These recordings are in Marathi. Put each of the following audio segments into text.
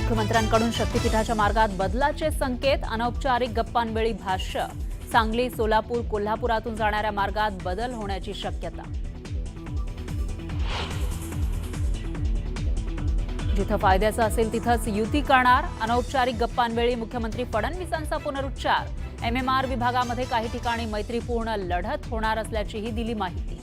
मुख्यमंत्र्यांकडून शक्तीपीठाच्या मार्गात बदलाचे संकेत, अनौपचारिक गप्पांवेळी भाष्य. सांगली, सोलापूर, कोल्हापुरातून जाणाऱ्या मार्गात बदल होण्याची शक्यता. जिथं फायद्याचं असेल तिथंच युती करणार, अनौपचारिक गप्पांवेळी मुख्यमंत्री फडणवीसांचा पुनरुच्चार. एमएमआर विभागामध्ये काही ठिकाणी मैत्रीपूर्ण लढत होणार असल्याचीही दिली माहिती.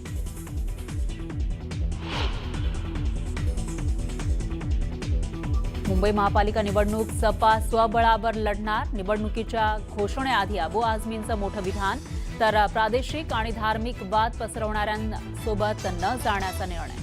मुंबई महापालिका निवडणूक सपा स्वबळावर लढणार. निवडणुकीच्या घोषणेआधी अबू आझमींचं मोठं विधान, तर प्रादेशिक आणि धार्मिक वाद पसरवणाऱ्यांसोबत न जाण्याचा निर्णय.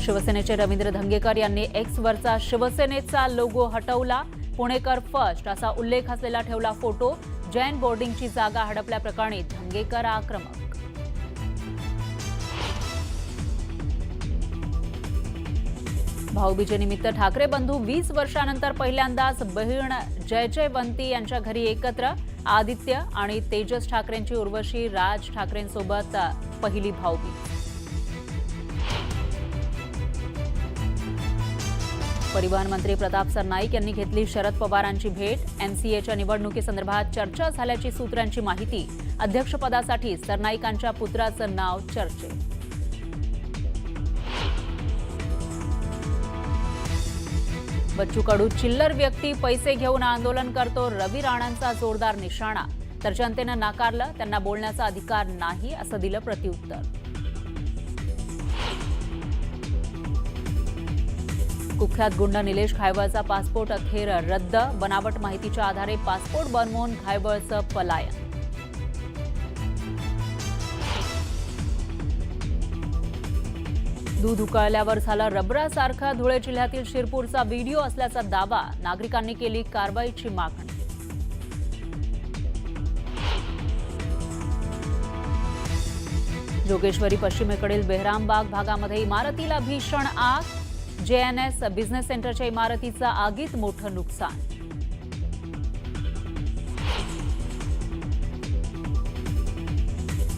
शिवसेनेचे रवींद्र धंगेकर यांनी एक्सवरचा शिवसेनेचा लोगो हटवला. पुणेकर फर्स्ट असा उल्लेख असलेला ठेवला फोटो. जैन बोर्डिंगची जागा हडपल्याप्रकरणी धंगेकर आक्रमक. भाऊबीजेनिमित्त ठाकरे बंधू 20 वर्षांनंतर पहिल्यांदाच बहीण जयजयवंती यांच्या घरी एकत्र. आदित्य आणि तेजस ठाकरेंची उर्वशी राज ठाकरेंसोबत पहिली भाऊबीज. परिवहन मंत्री प्रताप सरनाईक यांनी घेतली शरद पवारांची भेट. एमसीएच्या निवडणुकीसंदर्भात चर्चा झाल्याची सूत्रांची माहिती. अध्यक्षपदासाठी सरनाईकांच्या पुत्राचं नाव चर्चेत. बच्चू कडू चिल्लर व्यक्ती, पैसे घेऊन आंदोलन करतो. रवी राणांचा जोरदार निशाणा. तर जनतेनं नाकारलं, त्यांना बोलण्याचा अधिकार नाही असं दिलं प्रत्युत्तर. कुख्यात गुंड निलेश घायवळचा पासपोर्ट अखेर रद्द. बनावट माहितीच्या आधारे पासपोर्ट बनवून घायवळचं पलायन. दूध उकळल्यावर झालं रबरासारखा. धुळे जिल्ह्यातील शिरपूरचा व्हिडिओ असल्याचा दावा. नागरिकांनी केली कारवाईची मागणी. जोगेश्वरी पश्चिमेकडील बेहरामबाग भागामध्ये इमारतीला भीषण आग. जेएनएस बिझनेस सेंटरच्या इमारतीचं आगीत मोठं नुकसान.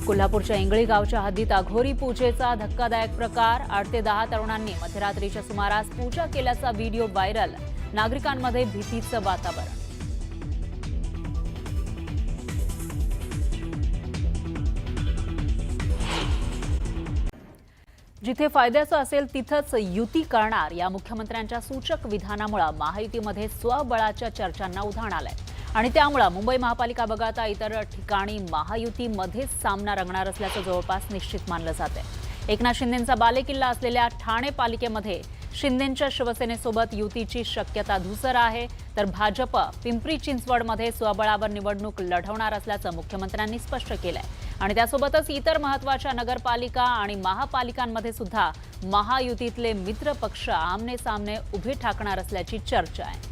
कोल्हापूरच्या इंगळी गावच्या हद्दीत अघोरी पूजेचा धक्कादायक प्रकार. 8 ते 10 तरुणांनी मध्यरात्रीच्या सुमारास पूजा केल्याचा व्हिडिओ व्हायरल. नागरिकांमध्ये भीतीचं वातावरण. जिथे फायद्याचं असेल तिथंच युती करणार या मुख्यमंत्र्यांच्या सूचक विधानामुळे महायुतीमध्ये स्वबळाच्या चर्चांना उधाण आलंय. आणि त्यामुळे मुंबई महापालिका वगळता इतर ठिकाणी महायुतीमध्येच सामना रंगणार असल्याचं जवळपास निश्चित मानलं जात आहे. एकनाथ शिंदेंचा बालेकिल्ला असलेल्या ठाणे पालिकेमध्ये शिंदेंच्या शिवसेनेसोबत युतीची शक्यता धुसर आहे. तर भाजप पिंपरी चिंचवडमध्ये स्वबळावर निवडणूक लढवणार असल्याचं मुख्यमंत्र्यांनी स्पष्ट केलंय. आणि त्यासोबतच इतर महत्त्वाच्या नगरपालिका आणि महापालिकांमध्ये सुद्धा महायुतीतले मित्र पक्ष आमने सामने उभे ठाकणार असल्याची चर्चा आहे.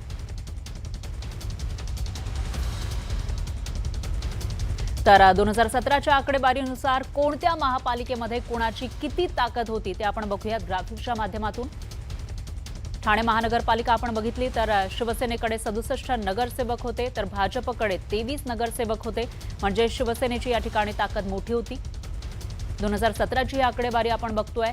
तर 2017च्या आकडेवारीनुसार कोणत्या महापालिकेमध्ये कोणाची किती ताकद होती ते आपण बघूयात ग्राफिक्सच्या माध्यमातून. ठाणे महानगरपालिका आपण बघितली तर शिवसेनेकडे 67 नगरसेवक होते, तर भाजपकडे 23 नगरसेवक होते. म्हणजे शिवसेनेची या ठिकाणी ताकद मोठी होती. 2017ची आकडेवारी आपण बघतोय.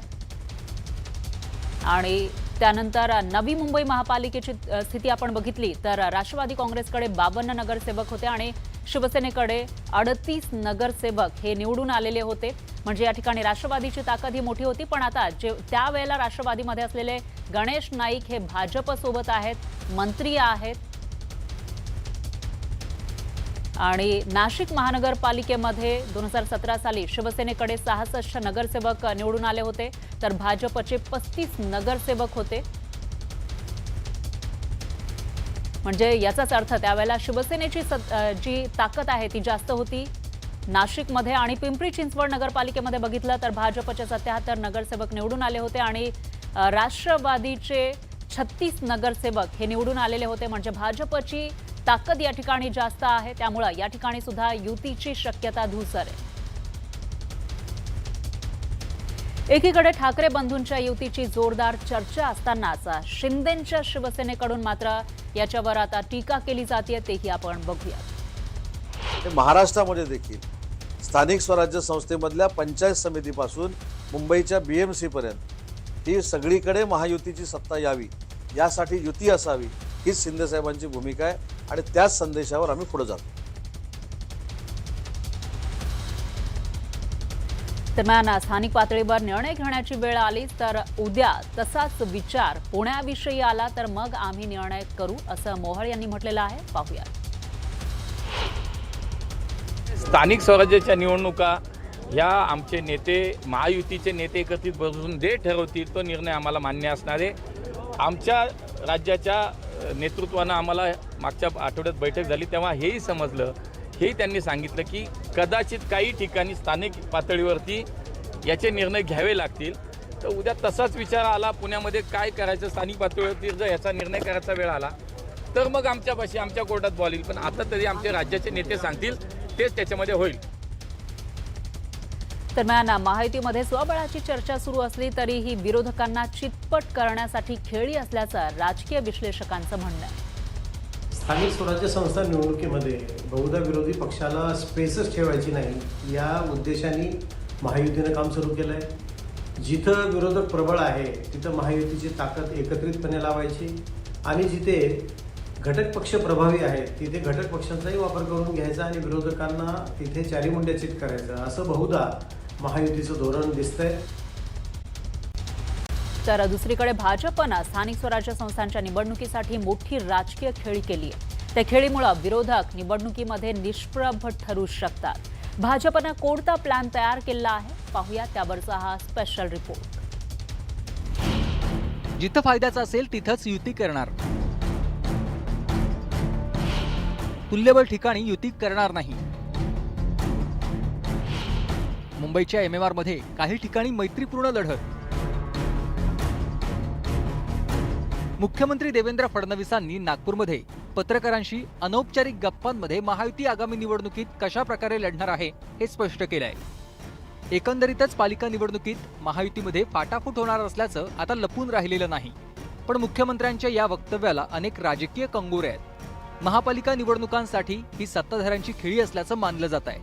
आणि त्यानंतर नवी मुंबई महापालिकेची स्थिती आपण बघितली तर राष्ट्रवादी काँग्रेसकडे 52 नगरसेवक होते आणि शिवसेनेकडे 38 नगरसेवक हे निवडून आलेले होते. म्हणजे या ठिकाणी राष्ट्रवादीची ताकद ही मोठी होती. पण आता त्यावेळेला राष्ट्रवादीमध्ये असलेले गणेश नाईक हे भाजपसोबत आहेत, मंत्री आहेत. आणि नाशिक महानगरपालिकेमध्ये 2017 साली शिवसेनेकडे 66 नगरसेवक निवडून आले होते, तर भाजपचे 35 नगरसेवक होते. म्हणजे याचाच अर्थ त्यावेळेला शिवसेनेची जी ताकद आहे ती जास्त होती नाशिकमध्ये. आणि पिंपरी चिंचवड नगरपालिकेमध्ये बघितलं तर भाजपचे 77 नगरसेवक निवडून आले होते आणि राष्ट्रवादीचे 36 नगरसेवक हे निवडून आलेले होते. म्हणजे भाजपची ताकद या ठिकाणी जास्त आहे. त्यामुळे या ठिकाणी सुद्धा युतीची शक्यता धुसर आहे. एकीकडे ठाकरे बंधूंच्या युतीची जोरदार चर्चा असतानाच शिंदेंच्या शिवसेनेकडून मात्र याच्यावर आता टीका केली जाते, तेही आपण बघूया. महाराष्ट्रामध्ये देखील स्थानिक स्वराज्य संस्थेमधल्या पंचायत समितीपासून मुंबईच्या BMC पर्यंत ही सगळीकडे महायुतीची सत्ता यावी, यासाठी युती असावी, हीच शिंदेसाहेबांची भूमिका आहे आणि त्याच संदेशावर आम्ही पुढे जातो. दरम्यान स्थानिक पातळीवर निर्णय घेण्याची वेळ आली तर उद्या तसाच विचार पुण्याविषयी आला तर मग आम्ही निर्णय करू, असं मोहोळ यांनी म्हटलेलं आहे. पाहूया. स्थानिक स्वराज्याच्या निवडणुका ह्या आमचे नेते, महायुतीचे नेते एकत्रित बसून जे ठरवतील तो निर्णय आम्हाला मान्य असणार आहे. आमच्या राज्याच्या नेतृत्वानं आम्हाला मागच्या आठवड्यात बैठक झाली तेव्हा हेही समजलं, हेही त्यांनी सांगितलं की कदाचित काही ठिकाणी स्थानिक पातळीवरती याचे निर्णय घ्यावे लागतील. तर उद्या तसाच विचार आला पुण्यामध्ये काय करायचं, स्थानिक पातळीवरती जर याचा निर्णय करायचा वेळ आला तर मग आमच्यापाशी आमच्या कोर्टात बॉल येईल. पण आता तरी आमचे राज्याचे नेते सांगतील तेच त्याच्यामध्ये होईल. दरम्यान महायुतीमध्ये स्वबळाची चर्चा सुरू असली तरीही विरोधकांना चितपट करण्यासाठी खेळी असल्याचं राजकीय विश्लेषकांचं म्हणणं आहे. स्थानिक स्वराज्य संस्था निवडणुकीमध्ये बहुधा विरोधी पक्षाला स्पेसच ठेवायची नाही या उद्देशाने महायुतीनं काम सुरू केलं आहे. जिथं विरोधक प्रबळ आहे तिथं महायुतीची ताकद एकत्रितपणे लावायची आणि जिथे घटक पक्ष प्रभावी आहेत तिथे घटक पक्षांचाही वापर करून घ्यायचा आणि विरोधकांना तिथे चारीमुंड्या चित करायचं, असं बहुधा महायुतीचं धोरण दिसतंय. तर दुसरीकडे भाजपनं स्थानिक स्वराज्य संस्थांच्या निवडणुकीसाठी मोठी राजकीय खेळी केली आहे. त्या खेळीमुळे विरोधक निवडणुकीमध्ये निष्प्रभ ठरू शकतात. भाजपनं कोणता प्लॅन तयार केला आहे, पाहूया त्यावरचा हा स्पेशल रिपोर्ट. जिथं फायद्याचं असेल तिथंच युती करणार, तुल्यबळ ठिकाणी युती करणार नाही. मुंबईच्या MMR मध्ये काही ठिकाणी मैत्रीपूर्ण लढत. मुख्यमंत्री देवेंद्र फडणवीसांनी नागपूरमध्ये पत्रकारांशी अनौपचारिक गप्पांमध्ये महायुती आगामी निवडणुकीत कशा प्रकारे लढणार आहे हे स्पष्ट केलं आहे. एकंदरीतच पालिका निवडणुकीत महायुतीमध्ये फाटाफूट होणार असल्याचं आता लपून राहिलेलं नाही. पण मुख्यमंत्र्यांच्या या वक्तव्याला अनेक राजकीय कंगोरे आहेत. महापालिका निवडणुकांसाठी ही सत्ताधाऱ्यांची खेळी असल्याचं मानलं जात आहे.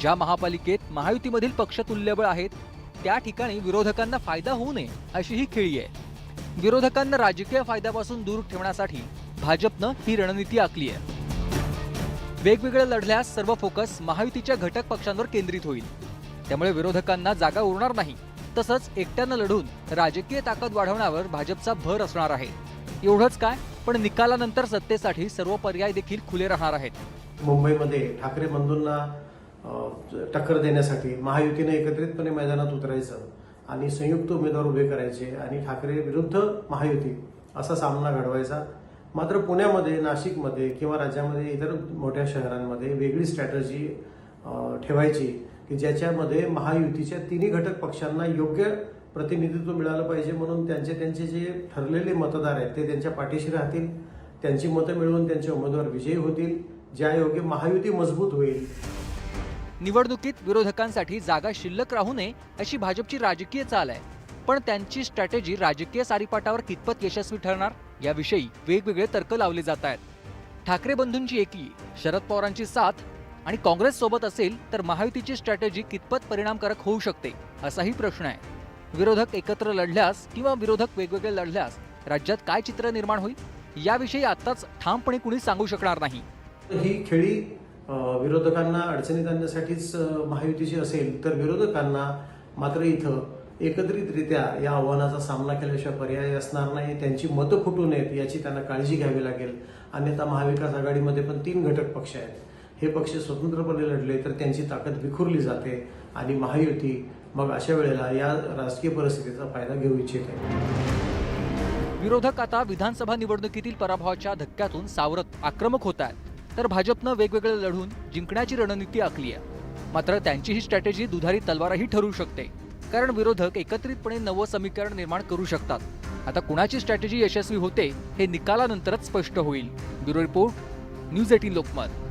ज्या महापालिकेत महायुतीमधील पक्ष तुल्यबळ आहेत त्या ठिकाणी विरोधकांना फायदा होऊ नये अशी ही खेळी आहे. विरोधकांना राजकीय फायद्यापासून दूर ठेवण्यासाठी भाजपनं ही रणनीती आखली आहे. वेगवेगळ्या लढल्यास सर्व फोकस महायुतीच्या घटक पक्षांवर केंद्रित होईल. त्यामुळे विरोधकांना जागा उरणार नाही. तसंच एकट्यानं लढून राजकीय ताकद वाढवण्यावर भाजपचा भर असणार आहे. एवढंच काय, पण निकालानंतर सत्तेसाठी सर्व पर्याय देखील खुले राहणार आहेत. मुंबईमध्ये ठाकरे बंधूंना टक्कर देण्यासाठी महायुतीने एकत्रितपणे मैदानात उतरायचं आणि संयुक्त उमेदवार उभे करायचे आणि ठाकरे विरुद्ध महायुती असा सामना घडवायचा. मात्र पुण्यामध्ये, नाशिकमध्ये किंवा राज्यामध्ये इतर मोठ्या शहरांमध्ये वेगळी स्ट्रॅटजी ठेवायची की ज्याच्यामध्ये महायुतीच्या तिन्ही घटक पक्षांना योग्य प्रतिनिधित्व मिळालं पाहिजे. म्हणून त्यांचे जे ठरलेले मतदार आहेत ते त्यांच्या पाठीशी राहतील, त्यांची मतं मिळवून त्यांचे उमेदवार विजयी होतील, ज्या योग्य महायुती मजबूत होईल. निवडणुकीत विरोधकांसाठी जागा शिल्लक राहू नये अशी भाजपची राजकीय चाल आहे. पण त्यांची स्ट्रॅटेजी राजकीय सारीपाटावर कितपत यशस्वी ठरणार याविषयी वेगवेगळे तर्क लावले जात आहेत. ठाकरे बंधूंची एकी, शरद पवारांची साथ आणि काँग्रेस सोबत असेल तर महायुतीची स्ट्रॅटेजी कितपत परिणामकारक होऊ शकते असाही प्रश्न आहे. विरोधक एकत्र लढल्यास किंवा विरोधक वेगवेगळे लढल्यास राज्यात काय चित्र निर्माण होईल याविषयी आताच ठामपणे कुणी सांगू शकणार नाही. ही खेळी विरोधकांना अडचणीत आणण्यासाठीच महायुतीची असेल तर विरोधकांना मात्र इथं एकत्रितरित्या या आव्हानाचा सामना केल्याशिवाय पर्याय असणार नाही. त्यांची मतं फुटू नयेत याची त्यांना काळजी घ्यावी लागेल. अन्यथा महाविकास आघाडीमध्ये पण 3 घटक पक्ष आहेत. हे पक्ष स्वतंत्रपणे लढले तर त्यांची ताकद विखुरली जाते आणि महायुती मग अशा वेळेला या राजकीय परिस्थितीचा फायदा घेऊ इच्छित आहे. विरोधक आता विधानसभा निवडणुकीतील पराभवाच्या धक्क्यातून सावरत आक्रमक होत आहेत. तर भाजपनं वेगवेगळे लढून जिंकण्याची रणनीती आखली आहे. मात्र त्यांची ही स्ट्रॅटेजी दुधारी तलवारही ठरू शकते. कारण विरोधक एकत्रितपणे नवं समीकरण निर्माण करू शकतात. आता कुणाची स्ट्रॅटेजी यशस्वी होते हे निकालानंतरच स्पष्ट होईल. Bureau report, news 18 Lokmat.